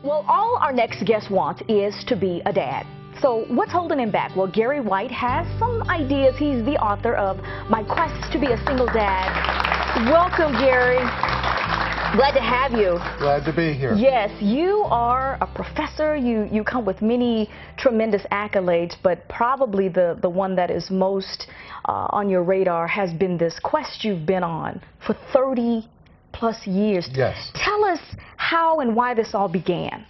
Well, all our next guest wants is to be a dad. So what's holding him back? Well, Garry White has some ideas. He's the author of My Quest to be a Single Dad. Welcome, Garry. Glad to have you. Glad to be here. Yes, you are a professor. You come with many tremendous accolades, but probably the one that is most on your radar has been this quest you've been on for 30+ years. Yes. Tell us how and why this all began.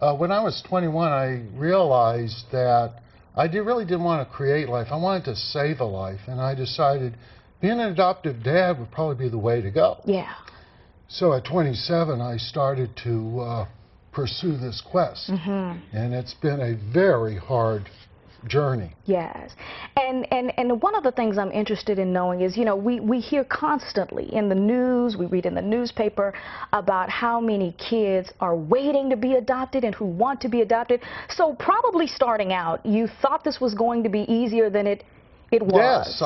When I was 21, I realized that I really didn't want to create life. I wanted to save a life, and I decided being an adoptive dad would probably be the way to go. Yeah. So at 27, I started to pursue this quest, and it's been a very hard journey. Yes. And one of the things I'm interested in knowing is, you know, we hear constantly in the news, we read in the newspaper about how many kids are waiting to be adopted and who want to be adopted. So probably starting out, you thought this was going to be easier than it was. Yes,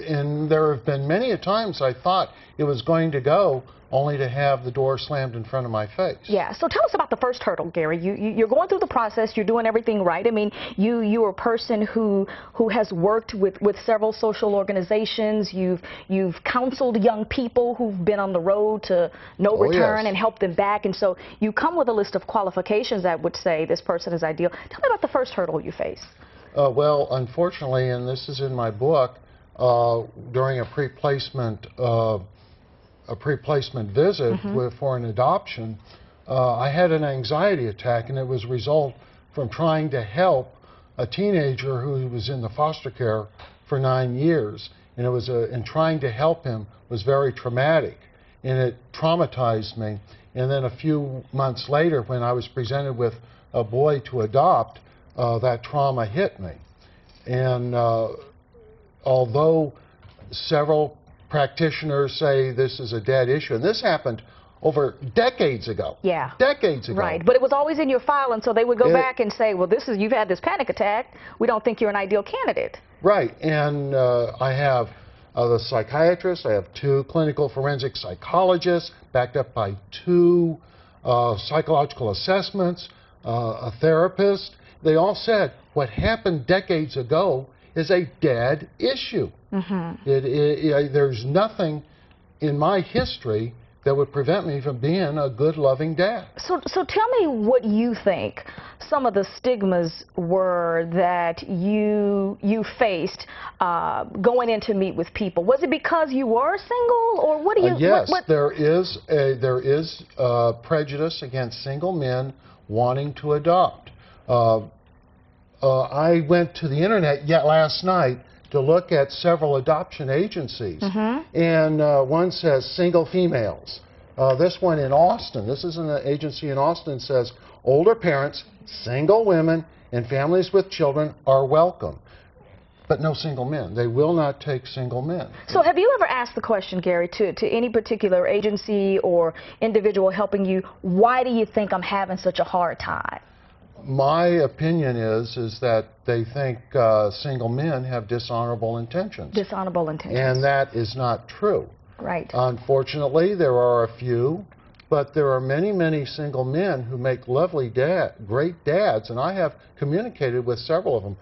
and there have been many a times I thought it was going to go, only to have the door slammed in front of my face. Yeah, so tell us about the first hurdle, Garry. You're going through the process, you're doing everything right. I mean, you're a person who has worked with several social organizations. You've counseled young people who've been on the road to no return and helped them back. And so you come with a list of qualifications that would say this person is ideal. Tell me about the first hurdle you face. Well, unfortunately, and this is in my book, during a pre-placement visit for an adoption, I had an anxiety attack, and it was a result from trying to help a teenager who was in the foster care for 9 years, and and trying to help him was very traumatic, and it traumatized me. And then a few months later, when I was presented with a boy to adopt, that trauma hit me. And although several practitioners say this is a dead issue, and this happened over decades ago. Yeah. Decades ago. Right, but it was always in your file, and so they would go back and say, well, you've had this panic attack. We don't think you're an ideal candidate. Right, and I have the psychiatrist, I have 2 clinical forensic psychologists, backed up by 2 psychological assessments, a therapist. They all said what happened decades ago is a dead issue. There's nothing in my history that would prevent me from being a good, loving dad. So tell me what you think some of the stigmas were that you faced going in to meet with people. Was it because you were single, or what do you? Yes, there is prejudice against single men wanting to adopt. I went to the internet last night to look at several adoption agencies, and one says single females. This one in Austin, this is an agency in Austin, says older parents, single women, and families with children are welcome, but no single men. They will not take single men. So have you ever asked the question, Garry, to any particular agency or individual helping you, why do you think I'm having such a hard time? My opinion is that they think single men have dishonorable intentions. Dishonorable intentions. And that is not true. Right. Unfortunately, there are a few, but there are many, many single men who make lovely great dads, and I have communicated with several of them.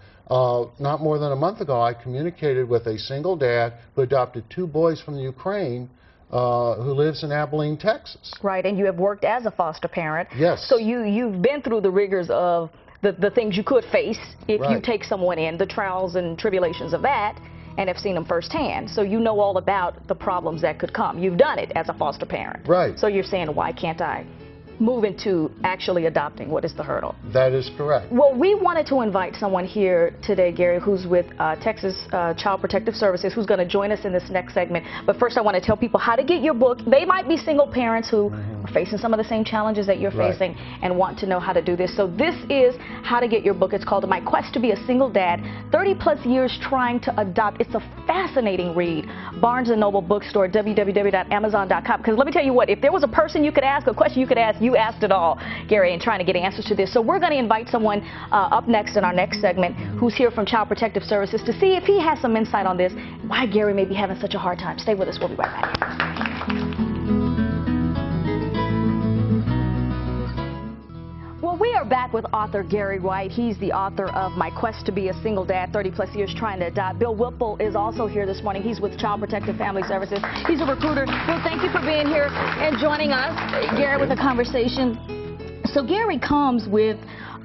Not more than a month ago, I communicated with a single dad who adopted 2 boys from the Ukraine, who lives in Abilene, Texas. Right, and you have worked as a foster parent. Yes. So you've been through the rigors of the things you could face if you take someone in, the trials and tribulations of that, and have seen them firsthand. So you know all about the problems that could come. You've done it as a foster parent. Right. So you're saying, why can't I move into actually adopting? What is the hurdle? That is correct. Well, we wanted to invite someone here today, Garry, who's with Texas Child Protective Services, who's going to join us in this next segment. But first, I want to tell people how to get your book. They might be single parents who are facing some of the same challenges that you're facing and want to know how to do this. So this is how to get your book. It's called My Quest to be a Single Dad, 30+ years trying to adopt. It's a fascinating read. Barnes & Noble Bookstore, www.amazon.com. Because let me tell you what, if there was a person you could ask, a question you could ask, you asked it all, Garry, in trying to get answers to this. So we're going to invite someone up next in our next segment who's here from Child Protective Services to see if he has some insight on this, why Garry may be having such a hard time. Stay with us. We'll be right back. Well, we are back with author Garry White. He's the author of My Quest to be a Single Dad, 30-plus years trying to adopt. Bill Whipple is also here this morning. He's with Child Protective Family Services. He's a recruiter. Bill, thank you for being here and joining us, Garry, with a conversation. So Garry comes with,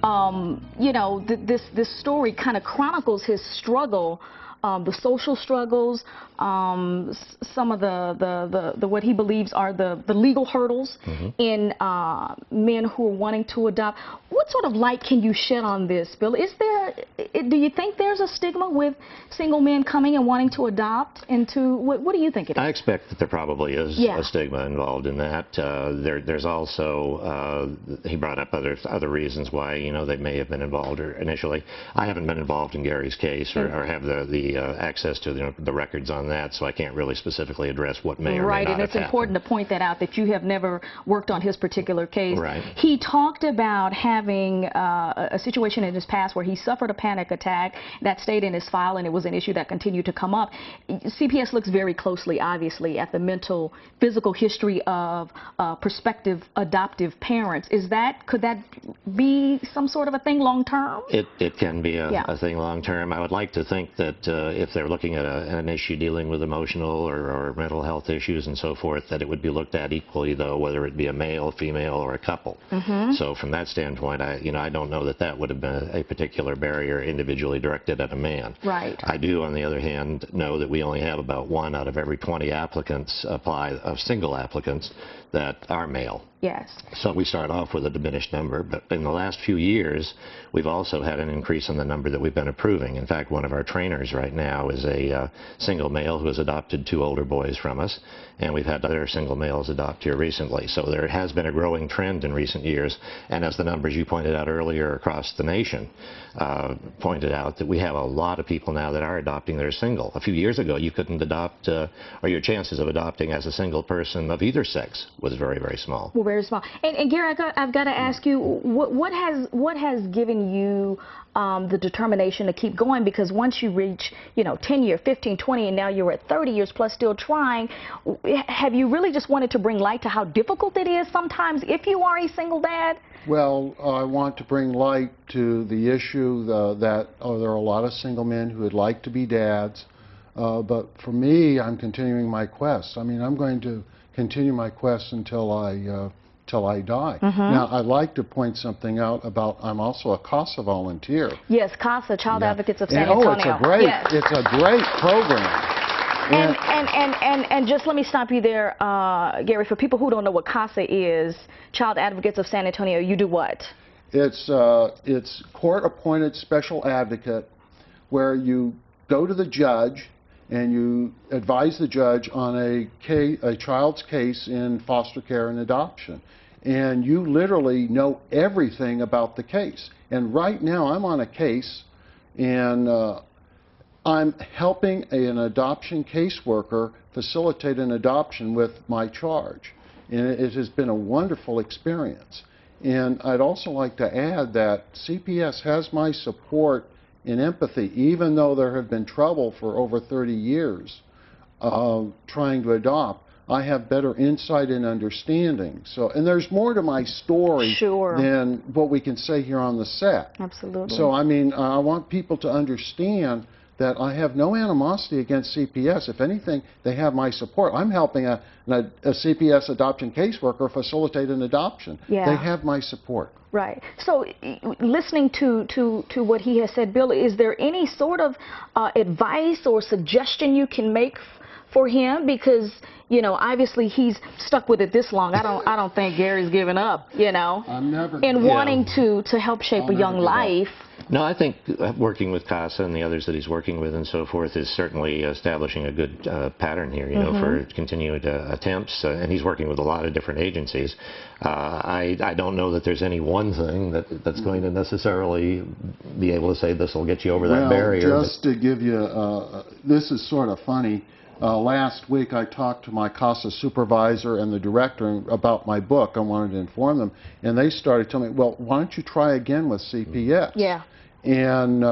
you know, this story kind of chronicles his struggle, the social struggles, some of the what he believes are the legal hurdles in men who are wanting to adopt. What sort of light can you shed on this, Bill? Do you think there's a stigma with single men coming and wanting to adopt? What do you think it is? I expect that there probably is a stigma involved in that. There's also he brought up other reasons why, you know, they may have been involved initially. I haven't been involved in Garry's case or have the access to the records on that, so I can't really specifically address what may or may not have happened. Right, and it's important to point that out, that you have never worked on his particular case. Right. He talked about having a situation in his past where he suffered a panic attack that stayed in his file, and it was an issue that continued to come up. CPS looks very closely, obviously, at the mental, physical history of prospective adoptive parents. Could that be some sort of a thing long term? It can be a thing long term. I would like to think that if they're looking at an issue dealing with emotional or mental health issues and so forth, that it would be looked at equally, though, whether it be a male, female, or a couple. So from that standpoint, I don't know that would have been a particular barrier individually directed at a man. Right. I do, on the other hand, know that we only have about 1 out of every 20 applicants of single applicants that are male. Yes. So we start off with a diminished number, but in the last few years, we've also had an increase in the number that we've been approving. In fact, one of our trainers right now is a single male who has adopted 2 older boys from us, and we've had other single males adopt here recently. So there has been a growing trend in recent years, and as the numbers you pointed out earlier across the nation pointed out, that we have a lot of people now that are adopting that are single. A few years ago, you couldn't adopt, or your chances of adopting as a single person of either sex was very, very small. Well, very small. And Garry, I've got to ask you, what has given you the determination to keep going? Because once you reach, 10 years, 15, 20, and now you're at 30 years plus still trying, have you really just wanted to bring light to how difficult it is sometimes if you are a single dad? Well, I want to bring light to the issue that there are a lot of single men who would like to be dads, but for me, I'm continuing my quest. I mean, I'm going to continue my quest until I die. Now, I'd like to point something out about, I'm also a CASA volunteer. Yes, CASA, Child Advocates of San Antonio. It's a great program. And just let me stop you there, Garry. For people who don't know what CASA is, Child Advocates of San Antonio, you do what? It's court-appointed special advocate, where you go to the judge and you advise the judge on a child's case in foster care and adoption. And you literally know everything about the case. And right now I'm on a case, and I'm helping an adoption caseworker facilitate an adoption with my charge. And it has been a wonderful experience. And I'd also like to add that CPS has my support in empathy, even though there have been trouble for over 30 years trying to adopt. I have better insight and understanding. So, and there's more to my story than what we can say here on the set. Absolutely. So, I mean, I want people to understand that I have no animosity against CPS. If anything, they have my support. I'm helping a CPS adoption caseworker facilitate an adoption. Yeah. They have my support. Right. So, listening to what he has said, Bill, is there any sort of advice or suggestion you can make for him? Because, obviously he's stuck with it this long. I don't think Garry's given up, I'm never wanting to help shape a young life. No, I think working with CASA and the others that he's working with and so forth is certainly establishing a good pattern here, for continued attempts, and he's working with a lot of different agencies. I don't know that there's any one thing that's going to necessarily be able to say this will get you over that barrier. Just to give you, this is sort of funny. Last week I talked to my CASA supervisor and the director about my book. I wanted to inform them, and they started telling me, well, why don't you try again with CPS? Yeah. And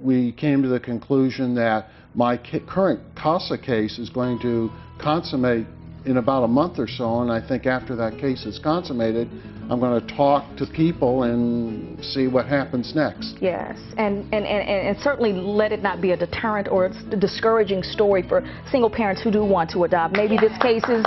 we came to the conclusion that my current CASA case is going to consummate in about a month or so, and I think after that case is consummated, I'm going to talk to people and see what happens next. Yes, and certainly let it not be a deterrent or a discouraging story for single parents who do want to adopt. Maybe this case is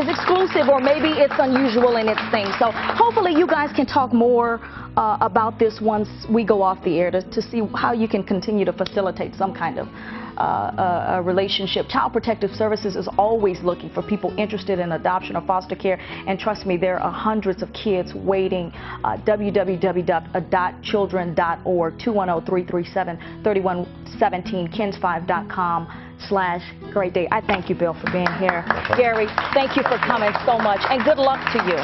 exclusive, or maybe it's unusual in its thing. So hopefully you guys can talk more about this once we go off the air to see how you can continue to facilitate some kind of a relationship. Child Protective Services is always looking for people interested in adoption or foster care, and trust me, there are hundreds of kids waiting. www.adoptchildren.org, 210-337-3117, kens5.com/great day. I thank you, Bill, for being here. Garry, thank you for coming so much, and good luck to you.